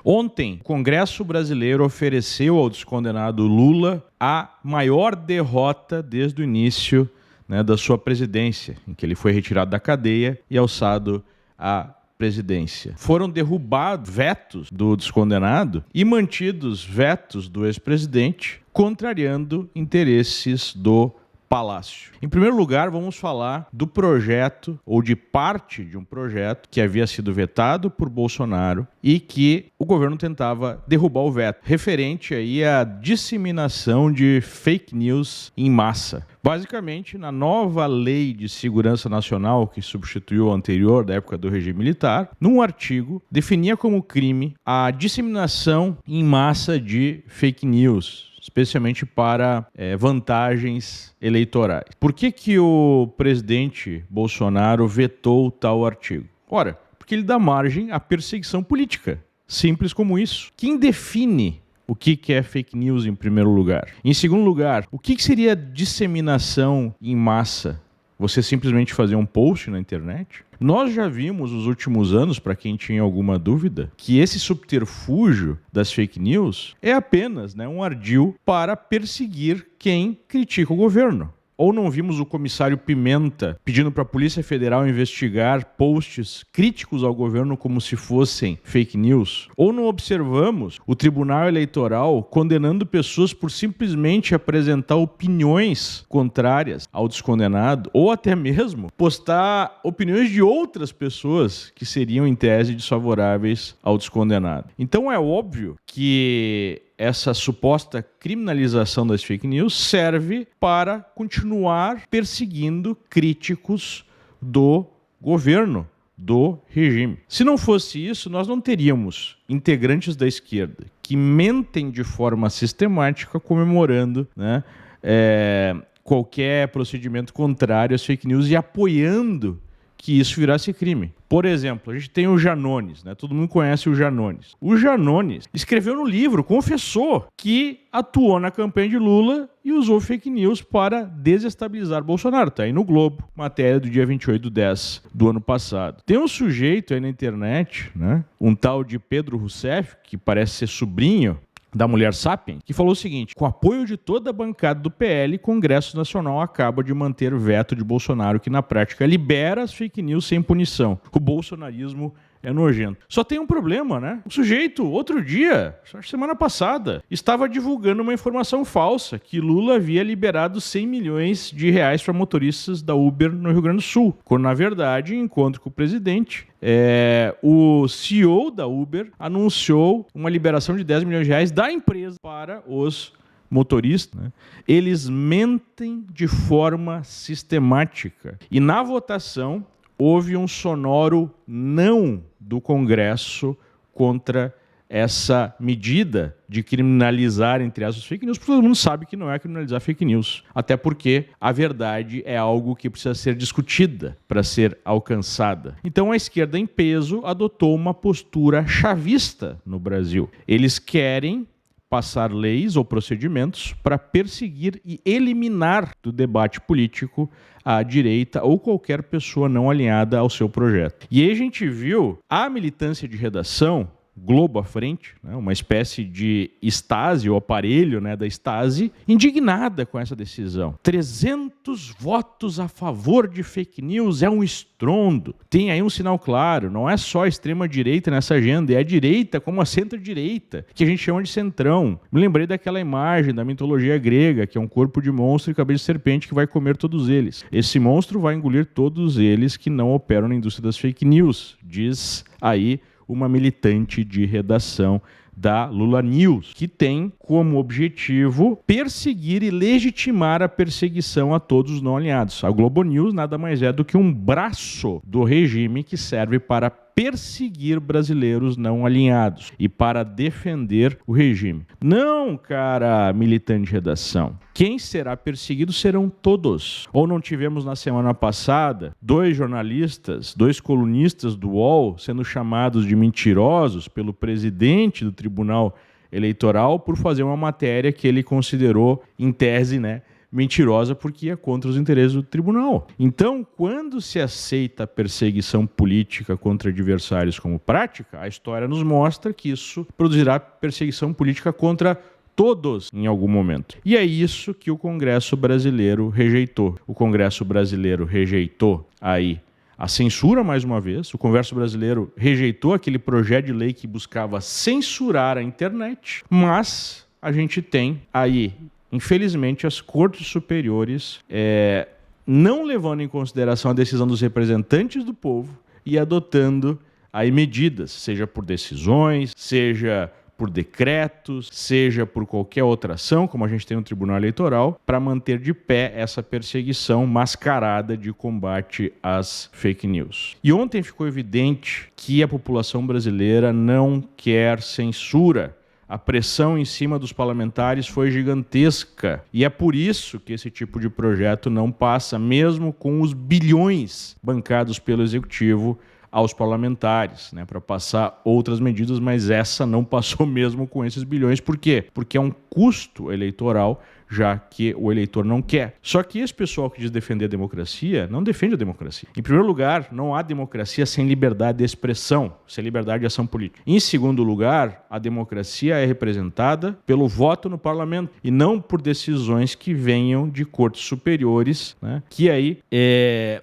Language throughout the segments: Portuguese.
Ontem, o Congresso brasileiro ofereceu ao descondenado Lula a maior derrota desde o início, da sua presidência, em que ele foi retirado da cadeia e alçado à presidência. Foram derrubados vetos do descondenado e mantidos vetos do ex-presidente, contrariando interesses do Palácio. Em primeiro lugar, vamos falar do projeto, ou de parte de um projeto, que havia sido vetado por Bolsonaro e que o governo tentava derrubar o veto, referente aí à disseminação de fake news em massa. Basicamente, na nova Lei de Segurança Nacional, que substituiu a anterior, da época do regime militar, num artigo, definia como crime a disseminação em massa de fake news, especialmente para vantagens eleitorais. Por que o presidente Bolsonaro vetou tal artigo? Ora, porque ele dá margem à perseguição política. Simples como isso. Quem define o que é fake news em primeiro lugar? Em segundo lugar, o que seria disseminação em massa? Você simplesmente fazer um post na internet? Nós já vimos nos últimos anos, para quem tinha alguma dúvida, que esse subterfúgio das fake news é apenas um ardil para perseguir quem critica o governo. Ou não vimos o comissário Pimenta pedindo para a Polícia Federal investigar posts críticos ao governo como se fossem fake news? Ou não observamos o Tribunal Eleitoral condenando pessoas por simplesmente apresentar opiniões contrárias ao descondenado, ou até mesmo postar opiniões de outras pessoas que seriam, em tese, desfavoráveis ao descondenado? Então é óbvio que essa suposta criminalização das fake news serve para continuar perseguindo críticos do governo, do regime. Se não fosse isso, nós não teríamos integrantes da esquerda que mentem de forma sistemática comemorando qualquer procedimento contrário às fake news e apoiando que isso virasse crime. Por exemplo, a gente tem o Janones, todo mundo conhece o Janones. O Janones escreveu no livro, confessou que atuou na campanha de Lula e usou fake news para desestabilizar Bolsonaro. Está aí no Globo, matéria do dia 28/10 do ano passado. Tem um sujeito aí na internet, um tal de Pedro Rousseff, que parece ser sobrinho da mulher Sapien, que falou o seguinte: com apoio de toda a bancada do PL, Congresso Nacional acaba de manter o veto de Bolsonaro, que na prática libera as fake news sem punição. O bolsonarismo é nojento. Só tem um problema, O sujeito, outro dia, semana passada, estava divulgando uma informação falsa, que Lula havia liberado 100 milhões de reais para motoristas da Uber no Rio Grande do Sul, quando, na verdade, em encontro com o presidente, o CEO da Uber anunciou uma liberação de 10 milhões de reais da empresa para os motoristas. Eles mentem de forma sistemática. E na votação houve um sonoro não do Congresso contra essa medida de criminalizar, entre aspas, fake news, porque todo mundo sabe que não é criminalizar fake news. Até porque a verdade é algo que precisa ser discutida para ser alcançada. Então a esquerda em peso adotou uma postura chavista no Brasil. Eles querem passar leis ou procedimentos para perseguir e eliminar do debate político a direita ou qualquer pessoa não alinhada ao seu projeto. E aí a gente viu a militância de redação, Globo à frente, uma espécie de Stasi, ou aparelho da Stasi, indignada com essa decisão. 300 votos a favor de fake news é um estrondo. Tem aí um sinal claro, não é só a extrema-direita nessa agenda, é a direita como a centro-direita, que a gente chama de centrão. Me lembrei daquela imagem da mitologia grega, que é um corpo de monstro e cabeça de serpente que vai comer todos eles. Esse monstro vai engolir todos eles que não operam na indústria das fake news, diz aí uma militante de redação da Lula News, que tem como objetivo perseguir e legitimar a perseguição a todos os não alinhados. A Globo News nada mais é do que um braço do regime que serve para perseguir brasileiros não alinhados e para defender o regime. Não, cara, militante de redação. Quem será perseguido serão todos. Ou não tivemos na semana passada 2 jornalistas, 2 colunistas do UOL sendo chamados de mentirosos pelo presidente do Tribunal Eleitoral por fazer uma matéria que ele considerou, em tese, mentirosa porque ia contra os interesses do tribunal. Então, quando se aceita a perseguição política contra adversários como prática, a história nos mostra que isso produzirá perseguição política contra todos em algum momento. E é isso que o Congresso brasileiro rejeitou. O Congresso brasileiro rejeitou aí a censura, mais uma vez. O Congresso brasileiro rejeitou aquele projeto de lei que buscava censurar a internet, mas a gente tem aí, infelizmente, as cortes superiores não levando em consideração a decisão dos representantes do povo e adotando aí medidas, seja por decisões, seja por decretos, seja por qualquer outra ação, como a gente tem no Tribunal Eleitoral, para manter de pé essa perseguição mascarada de combate às fake news. E ontem ficou evidente que a população brasileira não quer censura. A pressão em cima dos parlamentares foi gigantesca. E é por isso que esse tipo de projeto não passa, mesmo com os bilhões bancados pelo Executivo aos parlamentares, né, para passar outras medidas, mas essa não passou mesmo com esses bilhões. Por quê? Porque é um custo eleitoral, já que o eleitor não quer. Só que esse pessoal que diz defender a democracia, não defende a democracia. Em primeiro lugar, não há democracia sem liberdade de expressão, sem liberdade de ação política. Em segundo lugar, a democracia é representada pelo voto no parlamento e não por decisões que venham de cortes superiores, né, que aí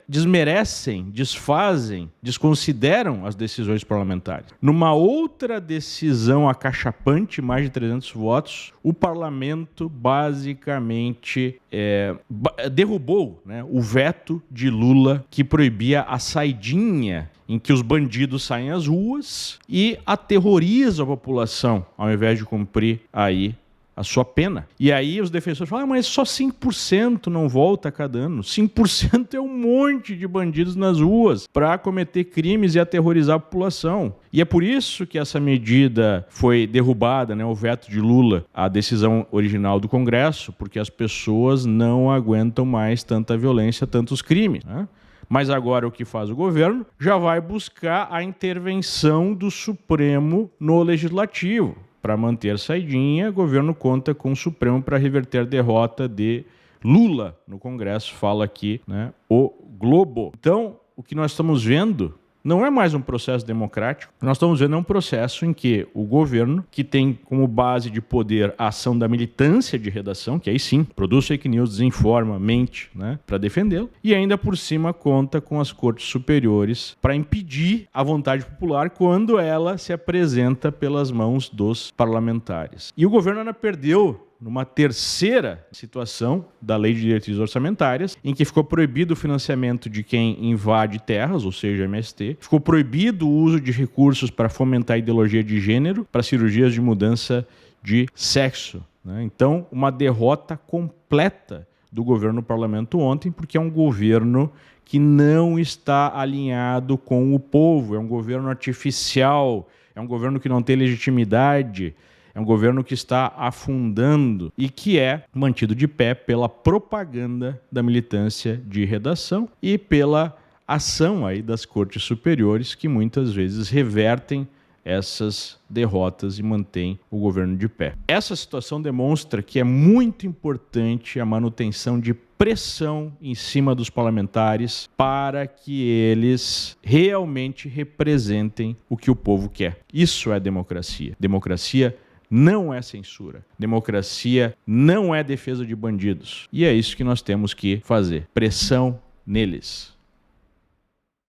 desmerecem, desfazem, desconsideram as decisões parlamentares. Numa outra decisão acachapante, mais de 300 votos, o parlamento basicamente derrubou, né, o veto de Lula que proibia a saidinha em que os bandidos saem às ruas e aterrorizam a população ao invés de cumprir aí a sua pena. E aí os defensores falam, mas só 5% não volta a cada ano. 5% é um monte de bandidos nas ruas para cometer crimes e aterrorizar a população. E é por isso que essa medida foi derrubada, né, o veto de Lula, a decisão original do Congresso, porque as pessoas não aguentam mais tanta violência, tantos crimes, né? Mas agora o que faz o governo? Já vai buscar a intervenção do Supremo no Legislativo. Para manter saidinha, o governo conta com o Supremo para reverter a derrota de Lula no Congresso, fala aqui, né, o Globo. Então, o que nós estamos vendo não é mais um processo democrático, nós estamos vendo um processo em que o governo, que tem como base de poder a ação da militância de redação, que aí sim, produz fake news, desinforma, mente, né, para defendê-lo, e ainda por cima conta com as cortes superiores para impedir a vontade popular quando ela se apresenta pelas mãos dos parlamentares. E o governo ainda perdeu numa terceira situação da Lei de Diretrizes Orçamentárias, em que ficou proibido o financiamento de quem invade terras, ou seja, MST, ficou proibido o uso de recursos para fomentar a ideologia de gênero, para cirurgias de mudança de sexo, né? Então, uma derrota completa do governo no parlamento ontem, porque é um governo que não está alinhado com o povo, é um governo artificial, é um governo que não tem legitimidade, é um governo que está afundando e que é mantido de pé pela propaganda da militância de redação e pela ação aí das cortes superiores, que muitas vezes revertem essas derrotas e mantêm o governo de pé. Essa situação demonstra que é muito importante a manutenção de pressão em cima dos parlamentares para que eles realmente representem o que o povo quer. Isso é democracia. Democracia não é censura. Democracia não é defesa de bandidos. E é isso que nós temos que fazer. Pressão neles.